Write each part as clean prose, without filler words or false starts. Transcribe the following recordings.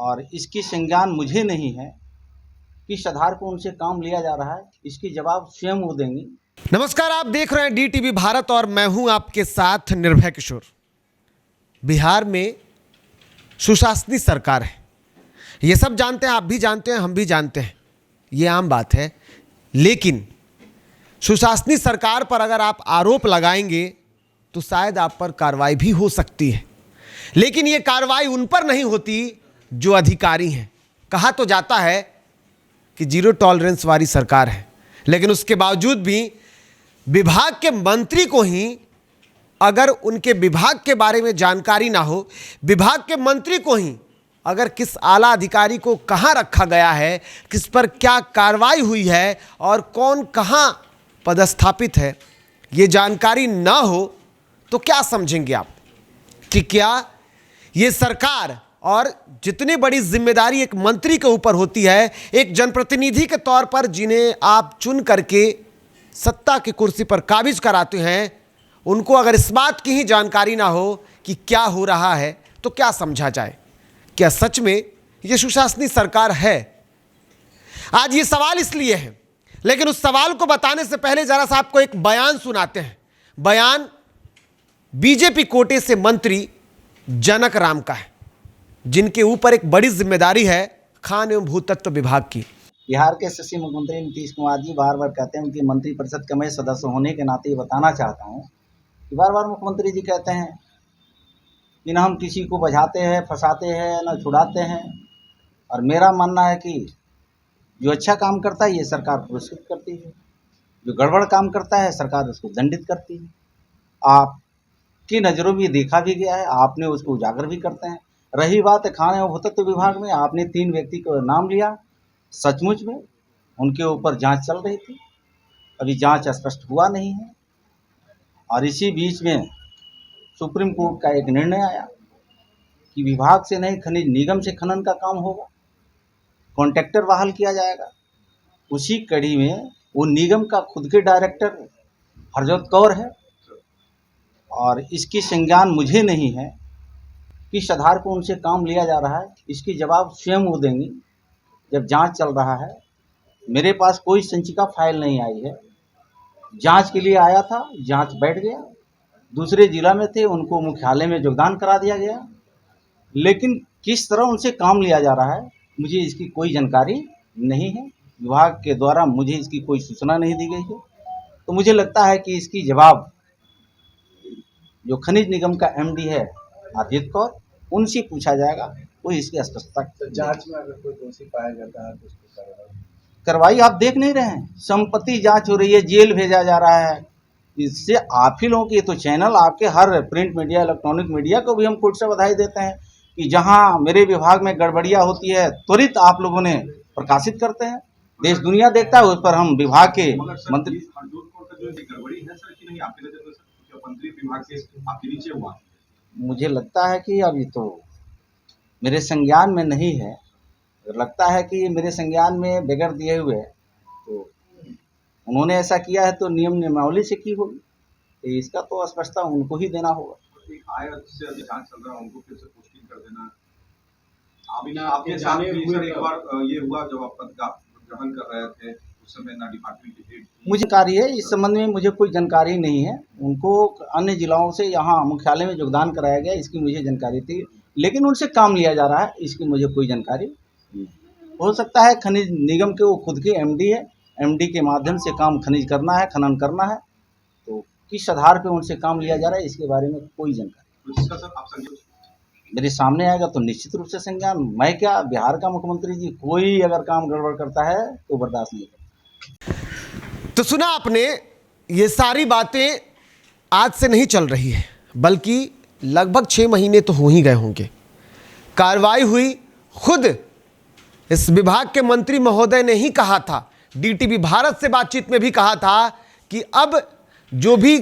और इसकी संज्ञान मुझे नहीं है। किस आधार पर उनसे काम लिया जा रहा है, इसकी जवाब स्वयं वो देंगी। नमस्कार, आप देख रहे हैं DTV भारत और मैं हूं आपके साथ निर्भय किशोर। बिहार में सुशासनित सरकार है, ये सब जानते हैं, आप भी जानते हैं, हम भी जानते हैं, ये आम बात है। लेकिन सुशासनित सरकार पर अगर आप आरोप लगाएंगे तो शायद आप पर कार्रवाई भी हो सकती है, लेकिन ये कार्रवाई उन पर नहीं होती जो अधिकारी हैं। कहा तो जाता है कि जीरो टॉलरेंस वाली सरकार है, लेकिन उसके बावजूद भी विभाग के मंत्री को ही अगर उनके विभाग के बारे में जानकारी ना हो, विभाग के मंत्री को ही अगर किस आला अधिकारी को कहाँ रखा गया है, किस पर क्या कार्रवाई हुई है और कौन कहाँ पदस्थापित है, ये जानकारी ना हो तो क्या समझेंगे आप कि क्या ये सरकार और जितनी बड़ी जिम्मेदारी एक मंत्री के ऊपर होती है, एक जनप्रतिनिधि के तौर पर जिन्हें आप चुन करके सत्ता की कुर्सी पर काबिज कराते हैं, उनको अगर इस बात की ही जानकारी ना हो कि क्या हो रहा है तो क्या समझा जाए? क्या सच में ये सुशासनित सरकार है? आज ये सवाल इसलिए है, लेकिन उस सवाल को बताने से पहले जरा सा आपको एक बयान सुनाते हैं। बयान बीजेपी कोटे से मंत्री जनक राम का है, जिनके ऊपर एक बड़ी जिम्मेदारी है खान एवं भूतत्व विभाग की। बिहार के यशस्वी मुख्यमंत्री नीतीश कुमार जी बार बार कहते हैं कि मंत्रिपरिषद का मैं सदस्य होने के नाते ये बताना चाहता हूँ कि बार बार मुख्यमंत्री जी कहते हैं कि ना हम किसी को बझाते हैं, फंसाते हैं, ना छुड़ाते हैं। और मेरा मानना है कि जो अच्छा काम करता है ये सरकार पुरस्कृत करती है, जो गड़बड़ काम करता है सरकार उसको दंडित करती है। आपकी नज़रों में देखा भी गया है, आपने उसको उजागर भी करते हैं। रही बात खान एवं भूतत्व विभाग में, आपने 3 व्यक्ति का नाम लिया, सचमुच में उनके ऊपर जांच चल रही थी, अभी जांच स्पष्ट हुआ नहीं है। और इसी बीच में सुप्रीम कोर्ट का एक निर्णय आया कि विभाग से नहीं खनिज निगम से खनन का काम होगा, कॉन्ट्रैक्टर बहाल किया जाएगा। उसी कड़ी में वो निगम का खुद के डायरेक्टर हरजोत कौर है और इसकी संज्ञान मुझे नहीं है। किस आधार पर उनसे काम लिया जा रहा है, इसकी जवाब स्वयं वो देंगी जब जांच चल रहा है। मेरे पास कोई संचिका फाइल नहीं आई है, जांच के लिए आया था, जांच बैठ गया, दूसरे जिला में थे, उनको मुख्यालय में योगदान करा दिया गया। लेकिन किस तरह उनसे काम लिया जा रहा है मुझे इसकी कोई जानकारी नहीं है, विभाग के द्वारा मुझे इसकी कोई सूचना नहीं दी गई है। तो मुझे लगता है कि इसकी जवाब जो खनिज निगम का MD है हरजीत कौर, उनसे पूछा जाएगा, वो इसकी स्पष्टता। जांच में अगर कोई दोषी पाया जाता है तो उसको कार्रवाई आप देख नहीं रहे हैं, संपत्ति जांच हो रही है, जेल भेजा जा रहा है। इससे आप ही लोगों की तो चैनल, आपके हर प्रिंट मीडिया, इलेक्ट्रॉनिक मीडिया को भी हम कोर्ट से बधाई देते हैं कि जहां मेरे विभाग में गड़बड़ियां होती है तुरंत आप लोगों ने प्रकाशित करते हैं, देश दुनिया देखता है। उस पर हम विभाग के मंत्री मुझे लगता है कि अभी तो मेरे संज्ञान में नहीं है, लगता है कि मेरे संज्ञान में बगैर दिए हुए है, तो उन्होंने ऐसा किया है तो नियम नियमावली से की होगी, तो इसका तो स्पष्टता उनको ही देना होगा। से अभी जांच चल रहा है, उनको फिर से पुष्टि कर देना। आपके साथ एक बार ये हुआ जब आप पद का ग्रहण कर रहे थे, उस समय ना डिपार्टमेंट की हेड मुझे कार्य है, इस संबंध में मुझे कोई जानकारी नहीं है। उनको अन्य जिलाओं से यहाँ मुख्यालय में योगदान कराया गया, इसकी मुझे जानकारी थी, लेकिन उनसे काम लिया जा रहा है, इसकी मुझे कोई जानकारी नहीं। हो सकता है खनिज निगम के वो खुद के MD है, MD के माध्यम से काम खनिज करना है, खनन करना है, तो किस आधार पे उनसे काम लिया जा रहा है इसके बारे में कोई जानकारी मेरे सामने आएगा तो निश्चित रूप से संज्ञान। मैं क्या, बिहार का मुख्यमंत्री जी कोई अगर काम गड़बड़ करता है तो बर्दाश्त नहीं करता। तो सुना आपने, ये सारी बातें आज से नहीं चल रही है, बल्कि लगभग 6 महीने तो हो ही गए होंगे। कार्रवाई हुई, खुद इस विभाग के मंत्री महोदय ने ही कहा था, DTV भारत से बातचीत में भी कहा था कि अब जो भी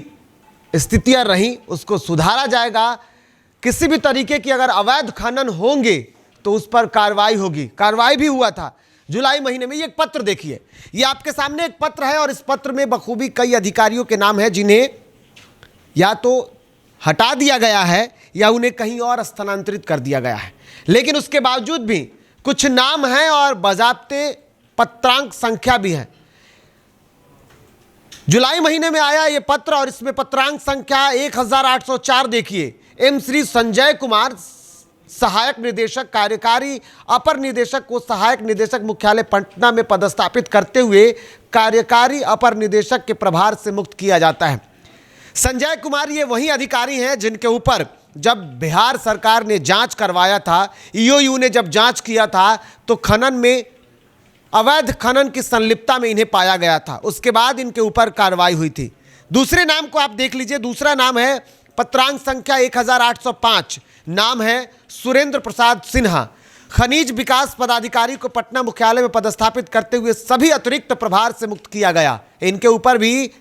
स्थितियां रहीं उसको सुधारा जाएगा, किसी भी तरीके की अगर अवैध खनन होंगे तो उस पर कार्रवाई होगी। कार्रवाई भी हुआ था जुलाई महीने में। ये एक पत्र देखिए, ये आपके सामने एक पत्र है और इस पत्र में बखूबी कई अधिकारियों के नाम हैं जिन्हें या तो हटा दिया गया है या उन्हें कहीं और स्थानांतरित कर दिया गया है। लेकिन उसके बावजूद भी कुछ नाम हैं और बाज़ाब्ते पत्रांक संख्या भी है। जुलाई महीने में आया ये पत्र और इसमें पत्रांक संख्या 1804 देखिए। एम श्री संजय कुमार, सहायक निदेशक कार्यकारी अपर निदेशक को सहायक निदेशक मुख्यालय पटना में पदस्थापित करते हुए कार्यकारी अपर निदेशक के प्रभार से मुक्त किया जाता है। संजय कुमार ये वही अधिकारी हैं जिनके ऊपर जब बिहार सरकार ने जांच करवाया था, ईओयू ने जब जांच किया था तो खनन में, अवैध खनन की संलिप्तता में इन्हें पाया गया था। उसके बाद इनके ऊपर कार्रवाई हुई थी। दूसरे नाम को आप देख लीजिए। दूसरा नाम है पत्रांक संख्या 1805, नाम है सुरेंद्र प्रसाद सिन्हा। खनिज विकास पदाधिकारी को पटना मुख्यालय में पदस्थापित करते हुए सभी अतिरिक्त प्रभार से मुक्त किया गया। इनके ऊपर भी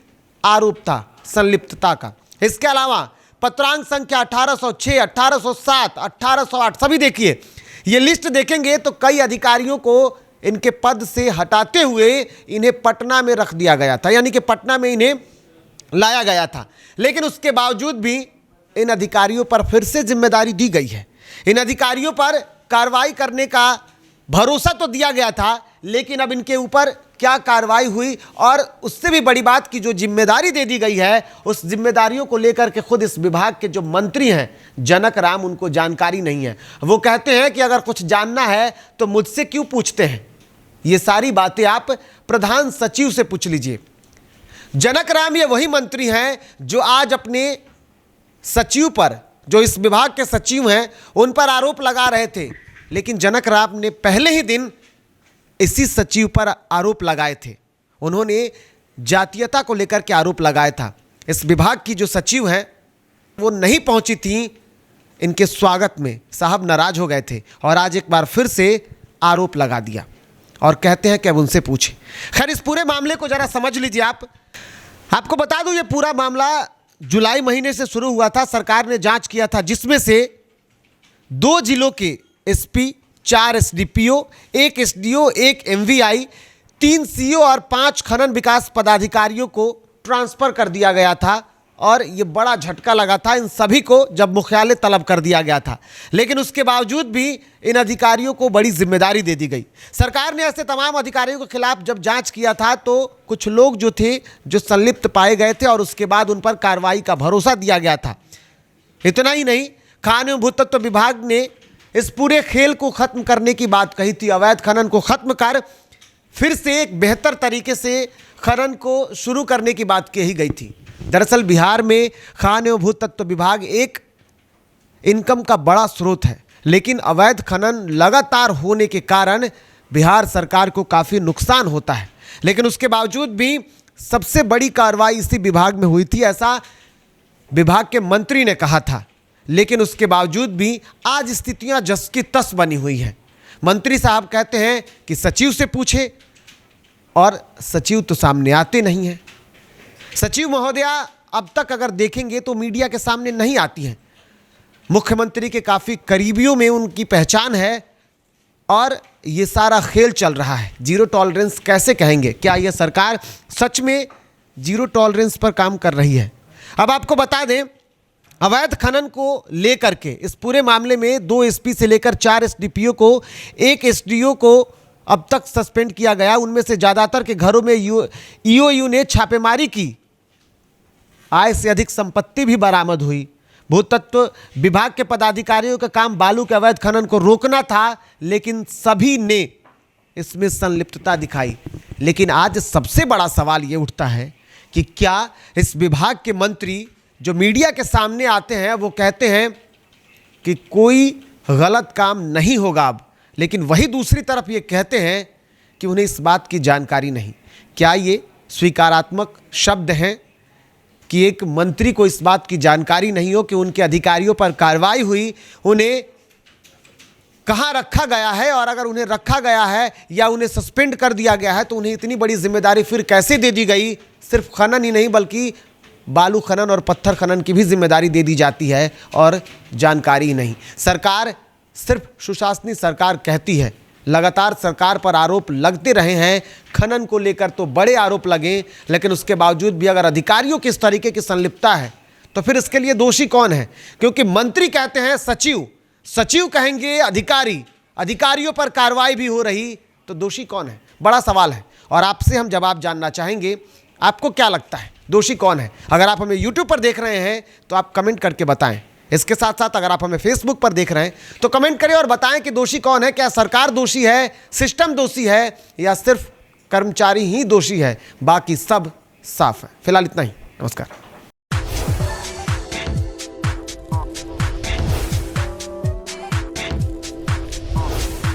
आरोप था संलिप्तता का। इसके अलावा पत्रांक संख्या 1806, 1807, 1808 सभी देखिए। ये लिस्ट देखेंगे तो कई अधिकारियों को इनके पद से हटाते हुए इन्हें पटना में रख दिया गया था, यानी कि पटना में इन्हें लाया गया था। लेकिन उसके बावजूद भी इन अधिकारियों पर फिर से जिम्मेदारी दी गई है। इन अधिकारियों पर कार्रवाई करने का भरोसा तो दिया गया था, लेकिन अब इनके ऊपर क्या कार्रवाई हुई और उससे भी बड़ी बात कि जो जिम्मेदारी दे दी गई है, उस जिम्मेदारियों को लेकर के खुद इस विभाग के जो मंत्री हैं जनक राम, उनको जानकारी नहीं है। वो कहते हैं कि अगर कुछ जानना है तो मुझसे क्यों पूछते हैं। ये सारी बातें आप प्रधान सचिव से पूछ लीजिए। जनक राम ये वही मंत्री हैं जो आज अपने सचिव पर, जो इस विभाग के सचिव हैं, उन पर आरोप लगा रहे थे। लेकिन जनक राम ने पहले ही दिन इसी सचिव पर आरोप लगाए थे। उन्होंने जातीयता को लेकर के आरोप लगाया था। इस विभाग की जो सचिव हैं वो नहीं पहुंची थी इनके स्वागत में, साहब नाराज हो गए थे और आज एक बार फिर से आरोप लगा दिया और कहते हैं कि अब उनसे पूछें। खैर, इस पूरे मामले को जरा समझ लीजिए आप। आपको बता दूं ये पूरा मामला जुलाई महीने से शुरू हुआ था। सरकार ने जांच किया था जिसमें से 2 जिलों के SP, 4 SDPO, 1 SDO, 1 MVI, 3 CO और 5 खनन विकास पदाधिकारियों को ट्रांसफर कर दिया गया था। और ये बड़ा झटका लगा था इन सभी को जब मुख्यालय तलब कर दिया गया था। लेकिन उसके बावजूद भी इन अधिकारियों को बड़ी जिम्मेदारी दे दी गई। सरकार ने ऐसे तमाम अधिकारियों के खिलाफ जब जांच किया था तो कुछ लोग जो थे जो संलिप्त पाए गए थे और उसके बाद उन पर कार्रवाई का भरोसा दिया गया था। इतना ही नहीं, खान एवं भूतत्व विभाग ने इस पूरे खेल को खत्म करने की बात कही थी। अवैध खनन को खत्म कर फिर से एक बेहतर तरीके से खनन को शुरू करने की बात कही गई थी। दरअसल बिहार में खान एवं भूतत्व विभाग एक इनकम का बड़ा स्रोत है, लेकिन अवैध खनन लगातार होने के कारण बिहार सरकार को काफ़ी नुकसान होता है। लेकिन उसके बावजूद भी सबसे बड़ी कार्रवाई इसी विभाग में हुई थी, ऐसा विभाग के मंत्री ने कहा था। लेकिन उसके बावजूद भी आज स्थितियां जस की तस बनी हुई हैं। मंत्री साहब कहते हैं कि सचिव से पूछे और सचिव तो सामने आते नहीं हैं। सचिव महोदया अब तक अगर देखेंगे तो मीडिया के सामने नहीं आती हैं। मुख्यमंत्री के काफ़ी करीबियों में उनकी पहचान है और ये सारा खेल चल रहा है। जीरो टॉलरेंस कैसे कहेंगे? क्या यह सरकार सच में जीरो टॉलरेंस पर काम कर रही है? अब आपको बता दें, अवैध खनन को लेकर के इस पूरे मामले में 2 एसपी से लेकर 4 एसडीपीओ को, 1 एसडीओ को अब तक सस्पेंड किया गया। उनमें से ज़्यादातर के घरों में ईओयू ने छापेमारी की। आय से अधिक संपत्ति भी बरामद हुई। भूतत्व विभाग के पदाधिकारियों का काम बालू के अवैध खनन को रोकना था, लेकिन सभी ने इसमें संलिप्तता दिखाई। लेकिन आज सबसे बड़ा सवाल ये उठता है कि क्या इस विभाग के मंत्री जो मीडिया के सामने आते हैं वो कहते हैं कि कोई गलत काम नहीं होगा अब, लेकिन वही दूसरी तरफ ये कहते हैं कि उन्हें इस बात की जानकारी नहीं। क्या ये स्वीकारात्मक शब्द हैं कि एक मंत्री को इस बात की जानकारी नहीं हो कि उनके अधिकारियों पर कार्रवाई हुई, उन्हें कहाँ रखा गया है, और अगर उन्हें रखा गया है या उन्हें सस्पेंड कर दिया गया है तो उन्हें इतनी बड़ी जिम्मेदारी फिर कैसे दे दी गई? सिर्फ खनन ही नहीं बल्कि बालू खनन और पत्थर खनन की भी जिम्मेदारी दे दी जाती है और जानकारी नहीं। सरकार सिर्फ सुशासनी सरकार कहती है। लगातार सरकार पर आरोप लगते रहे हैं। खनन को लेकर तो बड़े आरोप लगे, लेकिन उसके बावजूद भी अगर अधिकारियों की इस तरीके की संलिप्तता है तो फिर इसके लिए दोषी कौन है? क्योंकि मंत्री कहते हैं सचिव, सचिव कहेंगे अधिकारी, अधिकारियों पर कार्रवाई भी हो रही, तो दोषी कौन है? बड़ा सवाल है और आपसे हम जवाब जानना चाहेंगे। आपको क्या लगता है दोषी कौन है? अगर आप हमें YouTube पर देख रहे हैं तो आप कमेंट करके बताएं। इसके साथ साथ अगर आप हमें फेसबुक पर देख रहे हैं तो कमेंट करें और बताएं कि दोषी कौन है। क्या सरकार दोषी है, सिस्टम दोषी है, या सिर्फ कर्मचारी ही दोषी है, बाकी सब साफ है? फिलहाल इतना ही। नमस्कार।